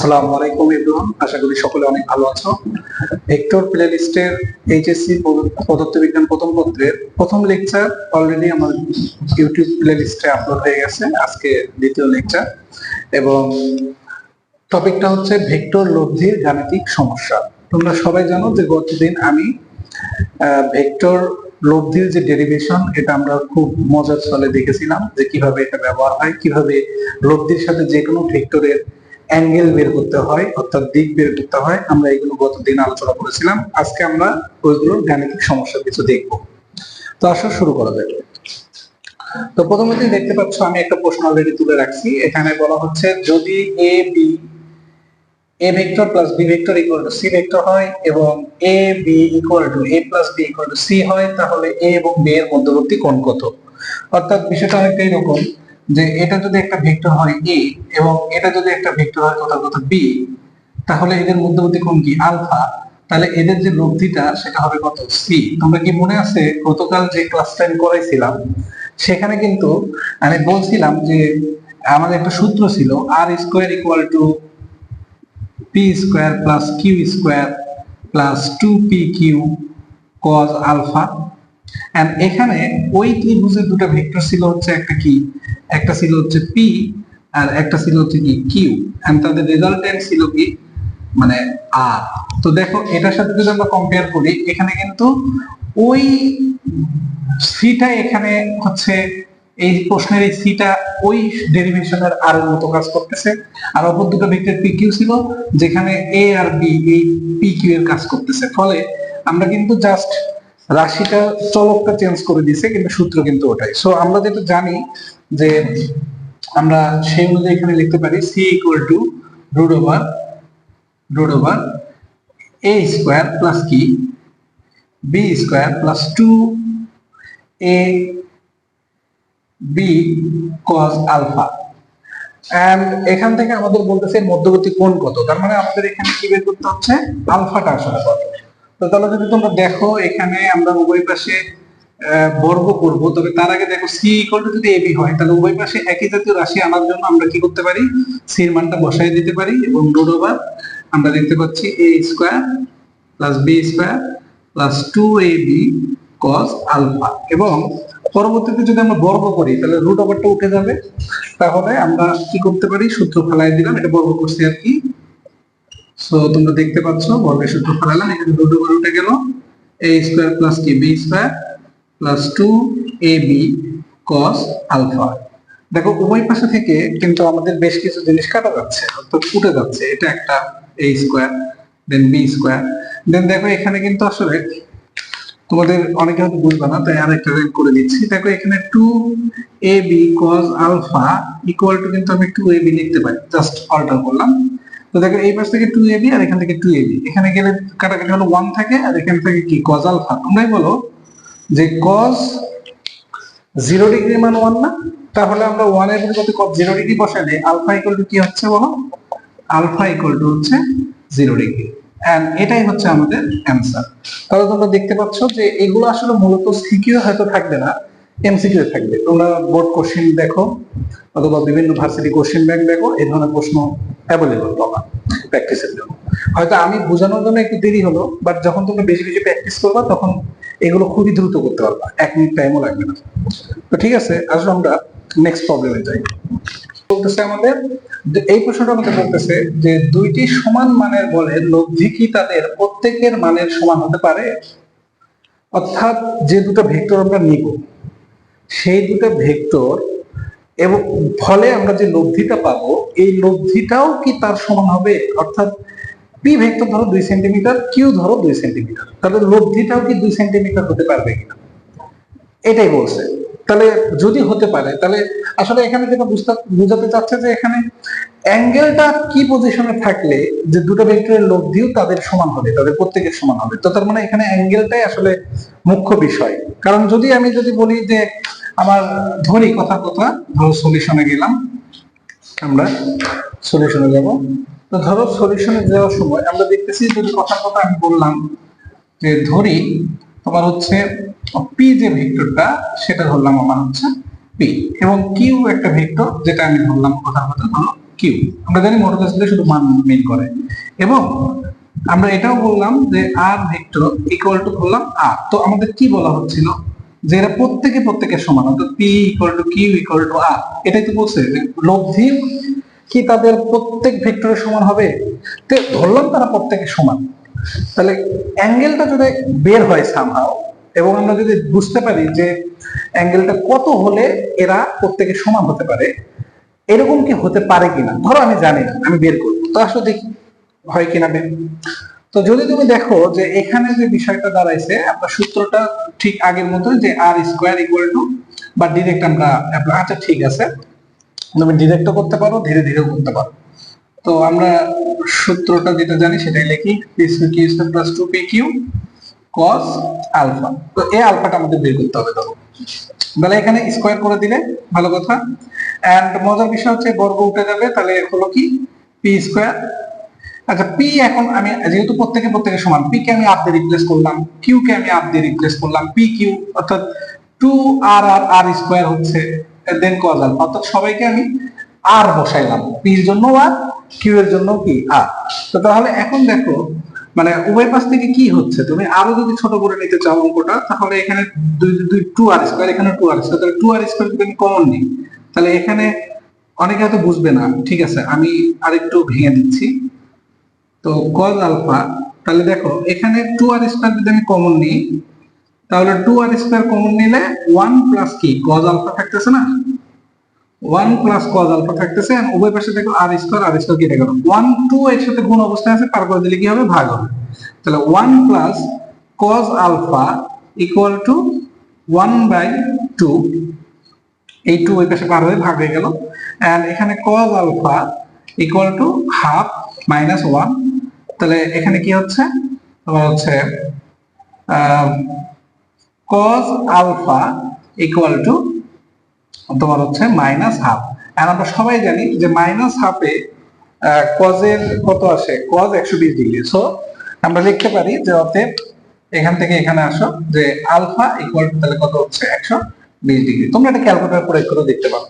আসসালামু আলাইকুম এভরিওয়ান, আশা করি সকলে অনেক ভালো আছো। ভেক্টর প্লেলিস্টের এইচএসসি পদার্থবিজ্ঞান প্রথম পত্রের প্রথম লেকচার অলরেডি আমার ইউটিউব প্লেলিস্টে আপলোড হয়ে গেছে। আজকে দ্বিতীয় লেকচার এবং টপিকটা হচ্ছে ভেক্টর লব্ধির গাণিতিক সমস্যা। তোমরা সবাই জানো যে গতদিন আমি ভেক্টর লব্ধির যে ডেরিভেশন এটা আমরা খুব মজার ছলে দেখেছিলাম যে কিভাবে এটা ব্যবহার হয়, কিভাবে লব্ধির সাথে যে কোনো ভেক্টরের অ্যাঙ্গেল বের করতে হয় অর্থাৎ দিক বের করতে হয়। আমরা এগুলো গতদিন আলোচনা করেছিলাম। আজকে আমরা ওইগুলোর গাণিতিক সমস্যা কিছু দেখব। তো আসো শুরু করা যাক। তো প্রথমতেই দেখতে পাচ্ছ আমি একটা প্রশ্ন অলরেডি তুলে রাখছি। এখানে বলা হচ্ছে যদি a vector plus b vector equal to c vector হয় এবং a b equal to a plus b equal to c হয়, তাহলে a এবং b এর মধ্যবর্তী কোণ কত? অর্থাৎ বিষয়টা অনেকটা এরকম যে এটা যদি একটা ভেক্টর হয় a এবং এটা যদি একটা ভেক্টর হয় তথাগত b, তাহলে এদের মধ্যবর্তী কোণ কি আলফা। তাহলে এদের যে লব্ধিটা সেটা হবে কত? c। তোমরা কি মনে আছে গতকাল যে ক্লাস 10 করাইছিলাম সেখানে কিন্তু আমি বলছিলাম যে আমাদের একটা সূত্র ছিল r square equal to p square plus q square plus 2pq cos alpha. And এখানে ওই ত্রিভুজের দুটো ভেক্টর ছিল হচ্ছে একটা কি, একটা ছিল হচ্ছে p আর একটা ছিল হচ্ছে কি q, এন্ড তাদের রেজাল্টেন্ট ছিল কি মানে r। তো দেখো এটার সাথে যদি আমরা কম্পেয়ার করি এখানে কিন্তু ওই সিটা এখানে হচ্ছে এই প্রশ্নের এই সিটা ওই ডেরিভেশনের আর এর মতো কাজ করতেছে, আর অপর দুটো ভেক্টর পি কিউ ছিল যেখানে এ আর বি এই পি কিউ এর কাজ করতেছে। ফলে আমরা কিন্তু জাস্ট রাশিটা চলকটা চেঞ্জ করে দিয়েছে কিন্তু সূত্র কিন্তু ওটাই। সো আমরা যেটা জানি যে আমরা সেই অনুযায়ী এখানে লিখতে পারি c equal to root over a square plus কি b square plus 2 a b cos alpha. And এখান থেকে আমাদের বলতেছে মধ্যবর্তী কোণ কত, তার মানে আমাদের এখানে কি বের করতে হচ্ছে আলফাটা আসলে কত। তো তাহলে যদি তোমরা দেখো এখানে আমরা উভয় পাশে বর্গ করব, তবে তার আগে দেখো c ইকুয়াল টু যদি ab হয় তাহলে উভয় পাশে একই জাতীয় রাশি আনার জন্য আমরা কি করতে পারি c এর মানটা বসাই দিতে পারি এবং রুট ওভার আমরা দেখতে পাচ্ছি a square plus b square plus 2ab cos alpha. এবং পরবর্তীতে যদি আমরা বর্গ করি তাহলে রুট ওভারটা উঠে যাবে, তাহলে আমরা কি করতে পারি সূত্র ফেলাই দিলাম, এটা বর্গ করছি আর কি। সো তোমরা দেখতে পাচ্ছ বর্গের সূত্র ফেলালাম, এখানে রুট ওভার উঠে গেল a স্কয়ার প্লাস কি b square plus 2ab cos alpha. দেখো উভয় পাশে থেকে কিন্তু আমাদের বেশ কিছু জিনিস কাটা যাচ্ছে অর্থাৎ উঠে যাচ্ছে। এটা একটা a square then b square then দেখো এখানে কিন্তু আসলে তোমাদের অনেকে হয়তো বুঝবে না তাই আরেকটা রেড করে দিচ্ছি। দেখো এখানে 2ab cos alpha equal two কিন্তু আমি 2ab লিখতে পারি, জাস্ট অল্টার করলাম। তো দেখো এই পাশ থেকে 2ab আর এখান থেকে 2ab, এখানে গেলে কাটাকাটি হলো 1 থাকে আর এখান থেকে কি cos আলফা। তোমরাই বলো যে cos 0 ডিগ্রি মান 1 না, তাহলে আমরা 1 এর পরিবর্তে cos 0 ডিগ্রি বসালে আলফা ইকুয়াল টু কি হচ্ছে বলো, আলফা ইকুয়াল টু হচ্ছে 0 ডিগ্রি। এন্ড এটাই হচ্ছে আমাদের অ্যানসার। তাহলে তোমরা দেখতে পাচ্ছ যে এগুলো আসলে মূলত সিকিউ হয়তো থাকবে না, এমসিকিউ থাকবে। তোমরা বোর্ড কোশ্চেন দেখো অথবা বিভিন্ন ভার্সিটি কোশ্চেন ব্যাংক দেখো, এই ধরনের প্রশ্ন অ্যাভেলেবল পাবা প্র্যাকটিসের জন্য। হয়তো আমি বোঝানোর জন্য একটু দেরি হলো, বাট যখন তোমরা বেশি বেশি প্র্যাকটিস করবা তখন এগুলো খুবই দ্রুত করতে পারবা, 1 মিনিট টাইমও লাগবে না। তো ঠিক আছে, আসলে আমরা নেক্সট প্রবলেমে যাই। বলতেছে আমাদের এই প্রশ্নটা আমাদের বলতেছে যে দুইটি সমান মানের বলের লব্ধি কি তাদের প্রত্যেকের মানের সমান হতে পারে। অর্থাৎ যে দুটো ভেক্টর আমরা নিব সেই দুটো ভেক্টর এবং ফলে আমরা যে লব্ধিটা পাবো এই লব্ধিটাও কি তার সমান হবে। অর্থাৎ পি ভেক্টর ধরো 2 সেন্টিমিটার, কিউ ধরো 2 সেন্টিমিটার, তাহলে লব্ধিটাও কি 2 সেন্টিমিটার হতে পারবে কিনা এটাই বলছে। তাহলে যদি হতে পারে তাহলে আসলে এখানে যেটা বুঝাতে চাচ্ছে যে এখানে অ্যাঙ্গেলটা কি পজিশনে থাকলে যে দুটো ভেক্টরের লব্ধিও তাদের সমান হবে, তাদের প্রত্যেকের সমান হবে। তো তার মানে এখানে অ্যাঙ্গেলটাই আসলে মুখ্য বিষয়। কারণ আমি যদি বলি যে আমার ধরি কথা ধরো সলিউশনে গেলাম, আমরা সলিউশনে যাব। তো ধরো সলিউশনে যাওয়ার সময় আমরা দেখতেছি যদি কথা আমি বললাম যে ধরি তোমার হচ্ছে পি যে ভেক্টরটা সেটা ধরলাম আমার হচ্ছে পি এবং কিউ একটা ভেক্টর যেটা আমি ধরলাম কথা ধরো কিউ। আমরা জানি মডুলাস দিলে শুধু মান মিন করে। এবং আমরা এটাও বললাম যে আর ভেক্টর ইকুয়াল টু বললাম আর। তো আমাদের কি বলা হচ্ছিল যে এরা প্রত্যেকের সমান, অর্থাৎ p equal to q equal to r. এটাই তো বলছে যে লব্ধি কি তাদের প্রত্যেক ভেক্টরের সমান হবে। তো ধরলাম তারা প্রত্যেকের সমান, তাহলে অ্যাঙ্গেলটা যদি বের হয় সামহাও, এবং আমরা যদি বুঝতে পারি যে অ্যাঙ্গেলটা কত হলে এরা প্রত্যেকের সমান হতে পারে, এরকম কি হতে পারে কিনা, ধরো আমি জানি না, আমি বের করবো, তো আসলে দেখি হয় কিনা বের। তো যদি তুমি দেখো যে এখানে যে বিষয়টা দাঁড়াইছে, আপনার সূত্রটা ঠিক আগের মতো, যে আর স্কোয়ার ইকুয়াল টু, বা ডিরেক্ট আমরা, আচ্ছা ঠিক আছে, তুমি ডিরেক্টও করতে পারো, ধীরে ধীরেও করতে পারো। তো আমরা সূত্রটা যেটা জানি সেটাই লিখি, p square q square plus 2pq cos alpha. তো এই আলফাটা আমাদের বের করতে হবে। ধরো তাহলে এখানে স্কয়ার করে দিলে ভালো কথা। এন্ড মজার বিষয় হচ্ছে বর্গ উঠে যাবে, তাহলে হলো কি পি স্কয়ার। আচ্ছা পি এখন আমি যেহেতু প্রত্যেকের সমান, পি কে আমি আপ দিয়ে রিপ্লেস করলাম, কিউ কে আমি আপ দিয়ে রিপ্লেস করলাম, পি কিউ অর্থাৎ 2r আর আর স্কয়ার হচ্ছে দেন cos আলফা, অর্থাৎ সবাইকে আমি আর বসাইলাম, পি এর জন্য আর, কিউ এর জন্য কি আর। তো তাহলে এখন দেখো মানে উভয় পাশ থেকে কি হচ্ছে, তুমি আরো যদি ছোট করে নিতে চাও অঙ্কটা, তাহলে এখানে দুই দুই 2r স্কয়ার, এখানে 2r স্কয়ার, তাহলে 2r স্কয়ার যদি আমি কমন নিই, তাহলে এখানে অনেকে হয়তো বুঝবে না, ঠিক আছে আমি আরেকটু ভেঙে দিচ্ছি। তো cos আলফা, তাহলে দেখো এখানে 2r স্কয়ার যদি আমি কমন নিই, তাহলে 2r স্কয়ার কমন নিলে 1 প্লাস কি cos আলফা থাকতেছে না, 1 প্লাস cos আলফা থাকতেছে, আর উভয় পাশে দেখো r স্কয়ার কেটে গেল, 1 2 এর সাথে গুণ অবস্থায় আছে, পার করে দিলে কি হবে, ভাগ হবে। তাহলে 1 plus cos alpha equal to 1/2, এই 2 ওই পাশে পার হয়ে ভাগ হয়ে গেল, এন্ড এখানে cos alpha equal to half minus 1। তাহলে এখানে কি হচ্ছে, তোমার হচ্ছে cos আলফা ইকুয়াল টু তোমার হচ্ছে মাইনাস হাফ। আর আমরা সবাই জানি যে মাইনাস হাফে cos এর কত আসে, cos 120 ডিগ্রি। সো আমরা লিখতে পারি যে অতএব এখান থেকে এখানে আসো যে আলফা ইকুয়াল টু তাহলে কত হচ্ছে 120 ডিগ্রি। তোমরা এটা ক্যালকুলেটর প্রয়োগ করে দেখতে পারো।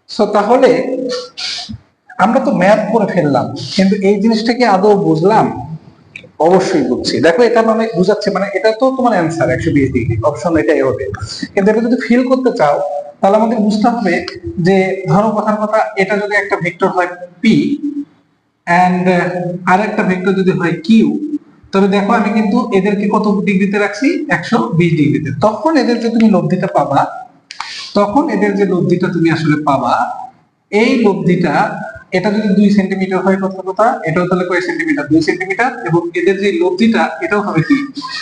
সো তাহলে আমরা তো ম্যাথ করে ফেললাম, কিন্তু এই জিনিসটা কি আদৌ বুঝলাম? অবশ্যই বুঝছি। দেখো এটা মানে বুঝাচ্ছে, মানে এটা তো তোমার অ্যান্সার 120 ডিগ্রি, অপশন এটাই হবে। কিন্তু এটা যদি ফিল করতে চাও, তাহলে আমাদের বুঝতে হবে যে ধরো কথার কথা, এটা যদি একটা ভেক্টর হয় পি এন্ড আরেকটা ভেক্টর যদি হয় কিউ, তবে দেখো আমি কিন্তু এদেরকে কত ডিগ্রিতে রাখছি, 120 ডিগ্রিতে। তখন এদের যে তুমি লব্ধিটা পাবা, তখন এদের যে লব্ধিটা তুমি আসলে পাবা, এই লব্ধিটা, এটা যদি 2 সেন্টিমিটার হয় কথা কথা, এটাও তাহলে কয় সেন্টিমিটার, 2 সেন্টিমিটার, এবং এদের যে লব্ধিটা এটাও হবে কি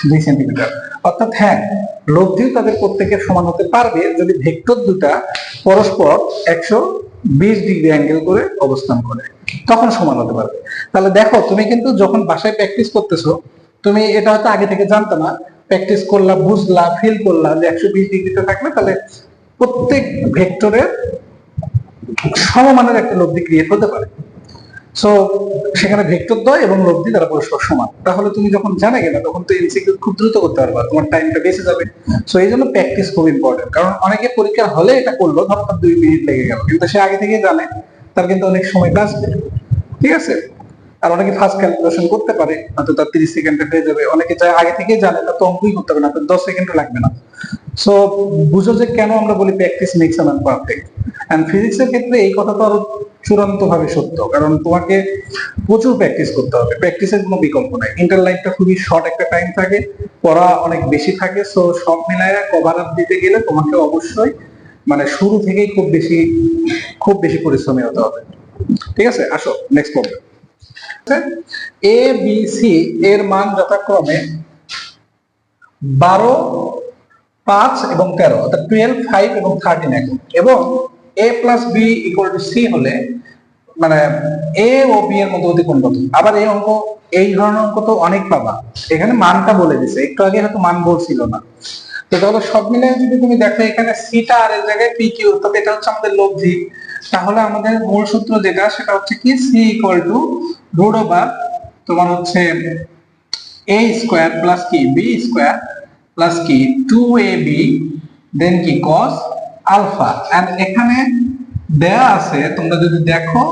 2 সেন্টিমিটার। অর্থাৎ হ্যাঁ, লব্ধিও তাদের প্রত্যেকের সমান হতে পারবে যদি ভেক্টর দুটা পরস্পর 120 ডিগ্রি অ্যাঙ্গেল করে অবস্থান করে, তখন সমান হতে পারবে। তাহলে দেখো তুমি কিন্তু যখন বাসায় প্র্যাকটিস করতেছো, তুমি এটা হয়তো আগে থেকে জানতে না, প্র্যাকটিস করলা, বুঝলা, ফিল করলা যে 120 ডিগ্রিতে থাকলে তাহলে প্রত্যেক ভেক্টরের সমমানের একটা লব্ধি ক্রিয়েট হতে পারে। সো সেখানে ভেক্টর দ্বয় এবং লব্ধি তারা পরস্পর সমান। তাহলে তুমি যখন জানা গেলে তখন তো এমসিকিউ খুব দ্রুত করতে পারবা, তোমার টাইমটা বেঁচে যাবে। সো এই জন্য প্র্যাকটিস খুব ইম্পর্টেন্ট। কারণ অনেকে পরীক্ষার হলে এটা করলো, ধরো তার 2 মিনিট লেগে গেল, কিন্তু সে আগে থেকে জানে, তার কিন্তু অনেক সময় বাঁচবে। ঠিক আছে? আর অনেকে ফার্স্ট ক্যালকুলেশন করতে পারে, হয়তো তার 30 সেকেন্ডে হয়ে যাবে। অনেকে চায় আগে থেকে জানে, তার তো অঙ্কই করতে হবে না, তার 10 সেকেন্ডও লাগবে না। সো বুঝো যে কেন আমরা বলি practice makes a man perfect. And ফিজিক্সের ক্ষেত্রে এই কথাটা আরো চূড়ান্ত ভাবে সত্য, কারণ তোমাকে প্রচুর প্র্যাকটিস করতে হবে, প্র্যাকটিসের কোনো বিকল্প নাই। ইন্টার লাইফটা খুবই শর্ট একটা টাইম থাকে, পড়া অনেক বেশি থাকে। সো সব মিলায় কভার আপ দিতে গেলে তোমাকে অবশ্যই মানে শুরু থেকেই খুব বেশি পরিশ্রমী হতে হবে। ঠিক আছে, আসো next problem. A B C এর মান যথাক্রমে 12, 5 এবং 13, অর্থাৎ 12, 5 এবং 13 একক, এবং a plus b equal to c হলে মানে এ ও বি এর মধ্যবর্তী কোণ কত। আবার এই অঙ্ক, এই ধরনের অঙ্ক তো অনেক পাবা, এখানে মানটা বলে দিছে, একটু আগে হয়তো মান বলছিল না। তো তাহলে সব মিলে যদি তুমি দেখো এখানে সিটা আর এর জায়গায় পি কিউ, অর্থাৎ এটা হচ্ছে আমাদের লব্ধি, তাহলে আমাদের মূল সূত্র যেটা সেটা হচ্ছে কি c equal to root over তোমার হচ্ছে a স্কয়ার প্লাস কি বি স্কয়ার প্লাস কি 2ab দেন কি cos আলফা। এন্ড এখানে দেয়া আছে, তোমরা যদি দেখো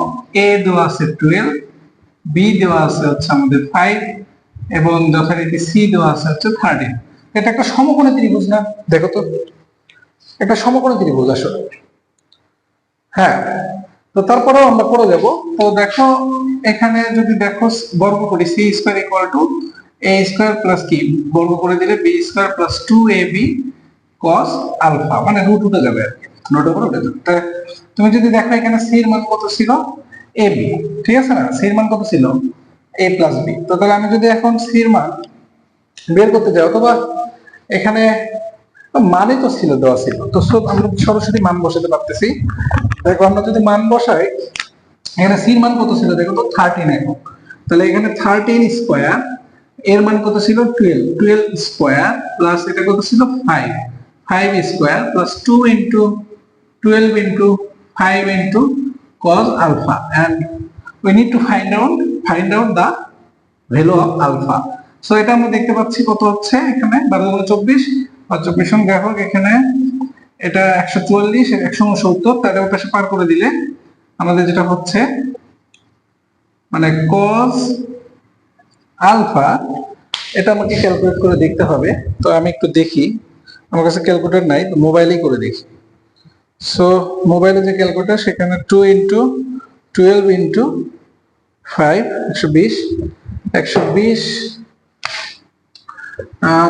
a দেওয়া আছে 12, b দেওয়া আছে হচ্ছে আমাদের 5 এবং যথারীতি c দেওয়া আছে হচ্ছে 13। এটা একটা সমকোণী ত্রিভুজ না? দেখো তো, একটা সমকোণী ত্রিভুজ আসলে। হ্যাঁ, তো তারপরেও আমরা করে দেব। তো দেখো এখানে যদি দেখো বর্গ করি, c square equal to a square plus কি বর্গ করে দিলে b square plus 2ab cos alpha, মানে রুট উঠে যাবে আর কি, রুট ওভার উঠে যাবে। তা তুমি যদি দেখো এখানে c এর মান কত ছিল, ab, ঠিক আছে না? c এর মান কত ছিল, a প্লাস b। তো তাহলে আমি যদি এখন c এর মান বের করতে যাই, অথবা এখানে মানে তো ছিল, দেওয়া ছিল, তো আমরা সরাসরি মান বসাতে পারতেছি। দেখো আমরা যদি মান বসাই, এখানে c এর মান কত ছিল দেখো তো, 13 একক। তাহলে এখানে 13 স্কয়ার, এর মান কত ছিল 12, 12 স্কয়ার প্লাস এটা কত ছিল 5, 5 square plus 2 into 12 into 5 into cos alpha, and we need to find out the value of alpha. So এটা আমরা দেখতে পাচ্ছি কত হচ্ছে, এখানে 12 আর 24 দেখো এখানে এটা 144 169, তাহলে ওর পাশে পার করে দিলে আমাদের যেটা হচ্ছে মানে cos আলফা, এটা আমাকে ক্যালকুলেট করে দেখতে হবে। তো আমি একটু দেখি, আমার কাছে ক্যালকুলেটর নাই, তো মোবাইলেই করে দেখি। সো মোবাইলে যে ক্যালকুলেটর, সেখানে 2 ইনটু 12 ইনটু 5 120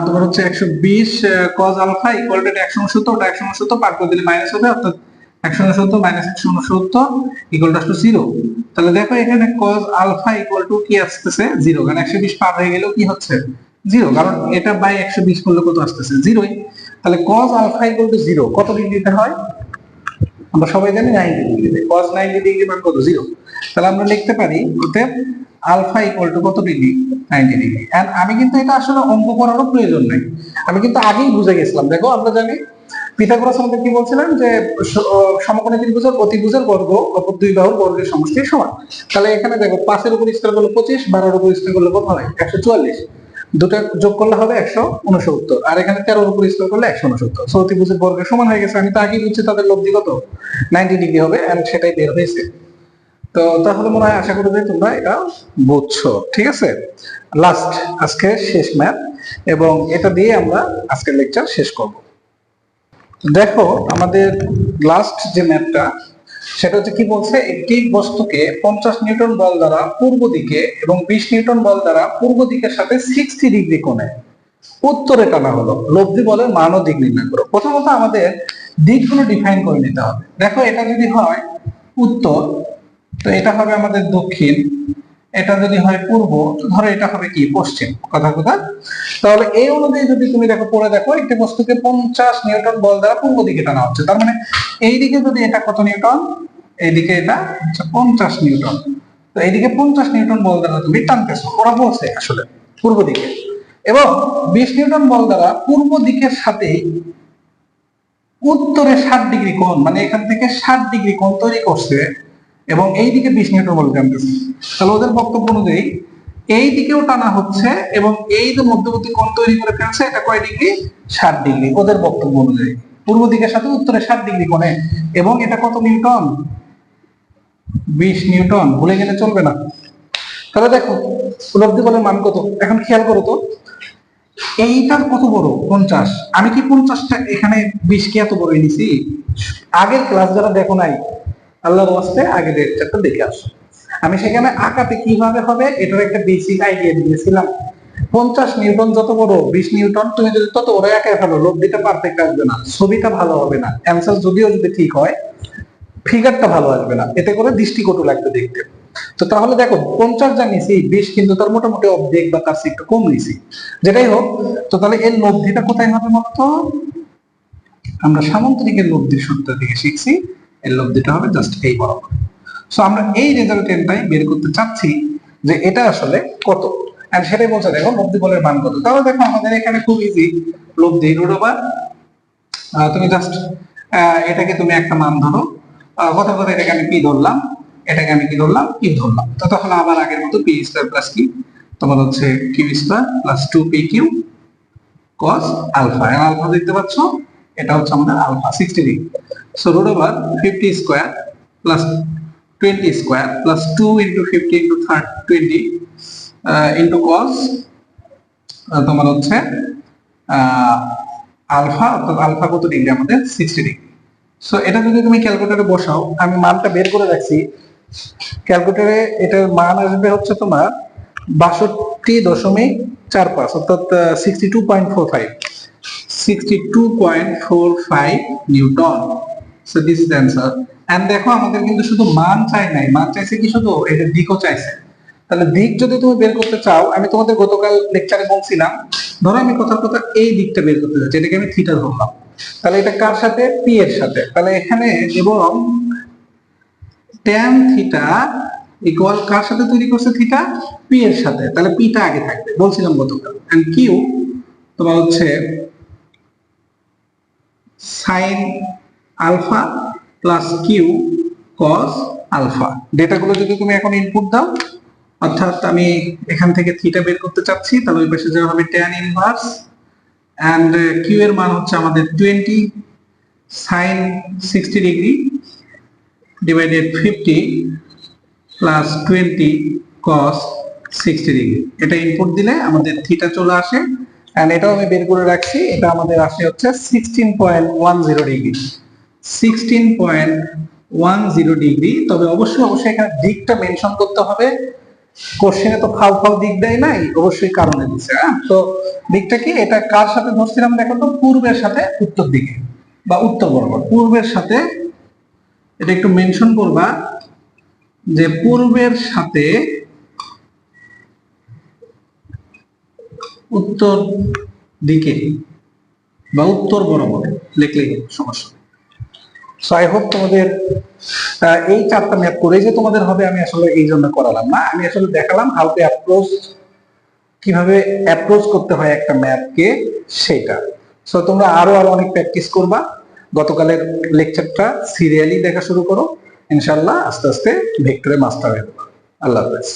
তোমার হচ্ছে 120 cos আলফা ইকুয়াল টু 169, ওটা 169 পার করে দিলে মাইনাস হবে, অর্থাৎ 169 মাইনাস 169 ইকুয়াল টু 0। তাহলে দেখো এখানে cos আলফা ইকুয়াল টু কি আসতেছে 0, কারণ 120 পার হয়ে গেলেও কি হচ্ছে 0, কারণ এটা বাই 120 করলে কত আসতেছে 0ই। তাহলে cos আলফা ইকুয়াল টু 0 কত ডিগ্রিতে হয়, আমরা সবাই জানি 90 ডিগ্রিতে। cos 90 ডিগ্রি মান কত 0। তাহলে আমরা লিখতে পারি অতএব আলফা ইকুয়াল টু কত ডিগ্রি 90 ডিগ্রি। এন্ড আমি কিন্তু এটা আসলে অঙ্ক করারও প্রয়োজন নাই, আমি কিন্তু আগেই বুঝে গেছিলাম। দেখো আমরা জানি পিথাগোরাস আমাদের কি বলছিলেন যে সমকোণী ত্রিভুজের অতিভুজের বর্গ অপর দুই বাহুর বর্গের সমষ্টি সমান। তাহলে এখানে দেখো 5 এর উপর স্কয়ার করলে 25, 12 এর উপর স্কয়ার করলে কত হয় 144, দুটো যোগ করলে হবে 169, আর এখানে 13 এর উপর স্কয়ার করলে 169। সো অতিভুজের বর্গের সমান হয়ে গেছে। আমি তো আগেই বুঝছি তাদের লব্ধি কত 90 ডিগ্রি হবে, এন্ড সেটাই বের হয়েছে। তো তাহলে মনে হয় আশা করি যে তোমরা এটা বুঝছো, ঠিক আছে। লাস্ট আজকে শেষ ম্যাথ, এবং এটা দিয়ে আমরা আজকের লেকচার শেষ করব। দেখো আমাদের লাস্ট যে ম্যাথটা, সেটা হচ্ছে কি বলছে, একটি বস্তুকে 50 নিউটন বল দ্বারা পূর্ব দিকে এবং 20 নিউটন বল দ্বারা পূর্ব দিকের সাথে 60 ডিগ্রি কোণে উত্তরে টানা হলো, লব্ধি বলের মান ও দিক নির্ণয় করো। প্রথমত আমাদের দিকগুলো ডিফাইন করে নিতে হবে। দেখো এটা যদি হয় উত্তর, তো এটা হবে আমাদের দক্ষিণ, এটা যদি হয় পূর্ব, ধরো এটা হবে কি পশ্চিম, কথা। তাহলে এই অনুযায়ী যদি তুমি দেখো পড়ে দেখো, একটি বস্তুকে 50 নিউটন বল দ্বারা পূর্ব দিকে টানা হচ্ছে, তার মানে এই দিকে যদি এটা কত নিউটন, এইদিকে এটা হচ্ছে 50 নিউটন, তো এইদিকে 50 নিউটন বল দ্বারা তুমি টানতেছো, ওরা বলছে আসলে পূর্ব দিকে। এবং 20 নিউটন বল দ্বারা পূর্ব দিকের সাথে উত্তরে 60 ডিগ্রি কোণ, মানে এখান থেকে 60 ডিগ্রি কোণ তৈরি করছে, এবং এই দিকে 20 নিউটন বল টানতেছে। তাহলে ওদের বক্তব্য অনুযায়ী এই দিকেও টানা হচ্ছে, এবং এই যে মধ্যবর্তী কোণ তৈরি করে ফেলছে, এটা কয় ডিগ্রি 60 ডিগ্রি ওদের বক্তব্য অনুযায়ী, পূর্ব দিকের সাথে উত্তরে 60 ডিগ্রি কোণে, এবং এটা কত নিউটন 20 নিউটন, ভুলে গেলে চলবে না। তাহলে দেখো লব্ধি বলের মান কত, এখন খেয়াল করো তো এইটার কত বড় 50, আমি কি 50টা এখানে 20 কে এত বড় এনেছি? আগের ক্লাস যারা দেখো নাই, আল্লাহর ওয়াস্তে আগের লেকচারটা দেখে আসো, আমি সেখানে আঁকাতে কিভাবে হবে এটার একটা বেসিক আইডিয়া দিয়েছিলাম। 50 নিউটন যত বড় 20 নিউটন, তুমি যদি তত বড় একাই ফেলো, লব্ধিটা পারফেক্ট আসবে না, ছবিটা ভালো হবে না, অ্যান্সার যদিও যদি ঠিক হয় ফিগারটা ভালো আসবে না, এতে করে দৃষ্টিকটু লাগবে দেখতে। তো তাহলে দেখো 50 যা নিছি, 20 কিন্তু তার মোটামুটি অর্ধেক বা তার চেয়ে একটু কম নিছি, যেটাই হোক। তো তাহলে এর লব্ধিটা কোথায় হবে মত, আমরা সামান্তরিকের লব্ধির সূত্র থেকে শিখছি, এর লব্ধিটা হবে জাস্ট এই বরাবর। সো আমরা এই রেজাল্টেন্টটাই বের করতে চাচ্ছি যে এটা আসলে কত, আর সেটাই বলছে দেখো লব্ধি বলের মান কত। তাহলে দেখো আমাদের এখানে খুব ইজি, লব্ধি রুট ওভার, তুমি জাস্ট এটাকে তুমি একটা মান ধরো, কথা এটাকে আমি পি ধরলাম, এটাকে আমি কি ধরলাম কিউ ধরলাম। তো তাহলে আবার আগের মতো পি স্কয়ার প্লাস কি তোমার হচ্ছে q square plus 2 p q cos alpha, alpha দেখতে পাচ্ছ, এটা হচ্ছে আমাদের alpha 60 degree. So root over 50 square plus 20 square plus 2 into 50 into 20 into cos তোমার হচ্ছে আলফা, অর্থাৎ আলফা কত ডিগ্রি আমাদের 60 ডিগ্রি। সো এটা যদি তুমি ক্যালকুলেটরে বসাও, আমি মানটা বের করে রাখছি ক্যালকুলেটরে, এটার মান আসবে হচ্ছে তোমার 62.45 অর্থাৎ 62.45 newton. So this is answer. And দেখো আমাদের কিন্তু শুধু মান চাই নাই, মান চাইছে কি শুধু, এটা দিকও চাইছে। তাহলে দিক যদি তুমি বের করতে চাও, আমি তোমাদের গতকাল লেকচারে বলছিলাম, ধরো আমি কথার কথা এই দিকটা বের করতে চাচ্ছি, এটাকে আমি থিটা ধরলাম, তাহলে এটা কার সাথে, পি এর সাথে। তাহলে এখানে এবং tan থিটা ইকুয়াল কার সাথে তৈরি করছে, থিটা পি এর সাথে, তাহলে পিটা আগে থাকবে বলছিলাম গতকাল। এন্ড কিউ তোমার হচ্ছে sine alpha plus q cos alpha. ডেটাগুলো যদি তুমি এখন ইনপুট দাও, অর্থাৎ আমি এখান থেকে থিটা বের করতে চাচ্ছি, তাহলে ওই পাশে যাওয়া হবে tan ইনভার্স এন্ড কিউ এর মান হচ্ছে আমাদের 20 sin 60 degree divided 50 plus 20 cos 60 degree. এটা ইনপুট দিলে আমাদের থিটা চলে আসে। এন্ড এটাও আমি বের করে রাখছি, এটা আমাদের আসে হচ্ছে 16.10 ডিগ্রি, 16.10 ডিগ্রি। তবে অবশ্যই এখানে দিকটা মেনশন করতে হবে, কোশ্চেনে তো ফাউ ফাউ দিক দেয় নাই, অবশ্যই কারণে দিচ্ছে। হ্যাঁ, তো দিকটা কি, এটা কার সাথে ধরছিলাম দেখো তো, পূর্বের সাথে উত্তর দিকে বা উত্তর বরাবর, পূর্বের সাথে, এটা একটু মেনশন করবা যে পূর্বের সাথে উত্তর দিকে বা উত্তর বরাবর লিখলেই সমস্যা। সো আই হোপ তোমাদের এই চারটা ম্যাপ করে যে তোমাদের হবে, আমি আসলে এই জন্য করালাম না, আমি আসলে দেখালাম হাউ টু অ্যাপ্রোচ, কিভাবে অ্যাপ্রোচ করতে হয় একটা ম্যাপকে, সেটা। সো তোমরা আরো অনেক প্র্যাকটিস করবা, গতকালের লেকচারটা সিরিয়ালি দেখা শুরু করো, ইনশাআল্লাহ আস্তে আস্তে ভেক্টরে মাস্টার হয়ে যাবে। আল্লাহ হাফেজ।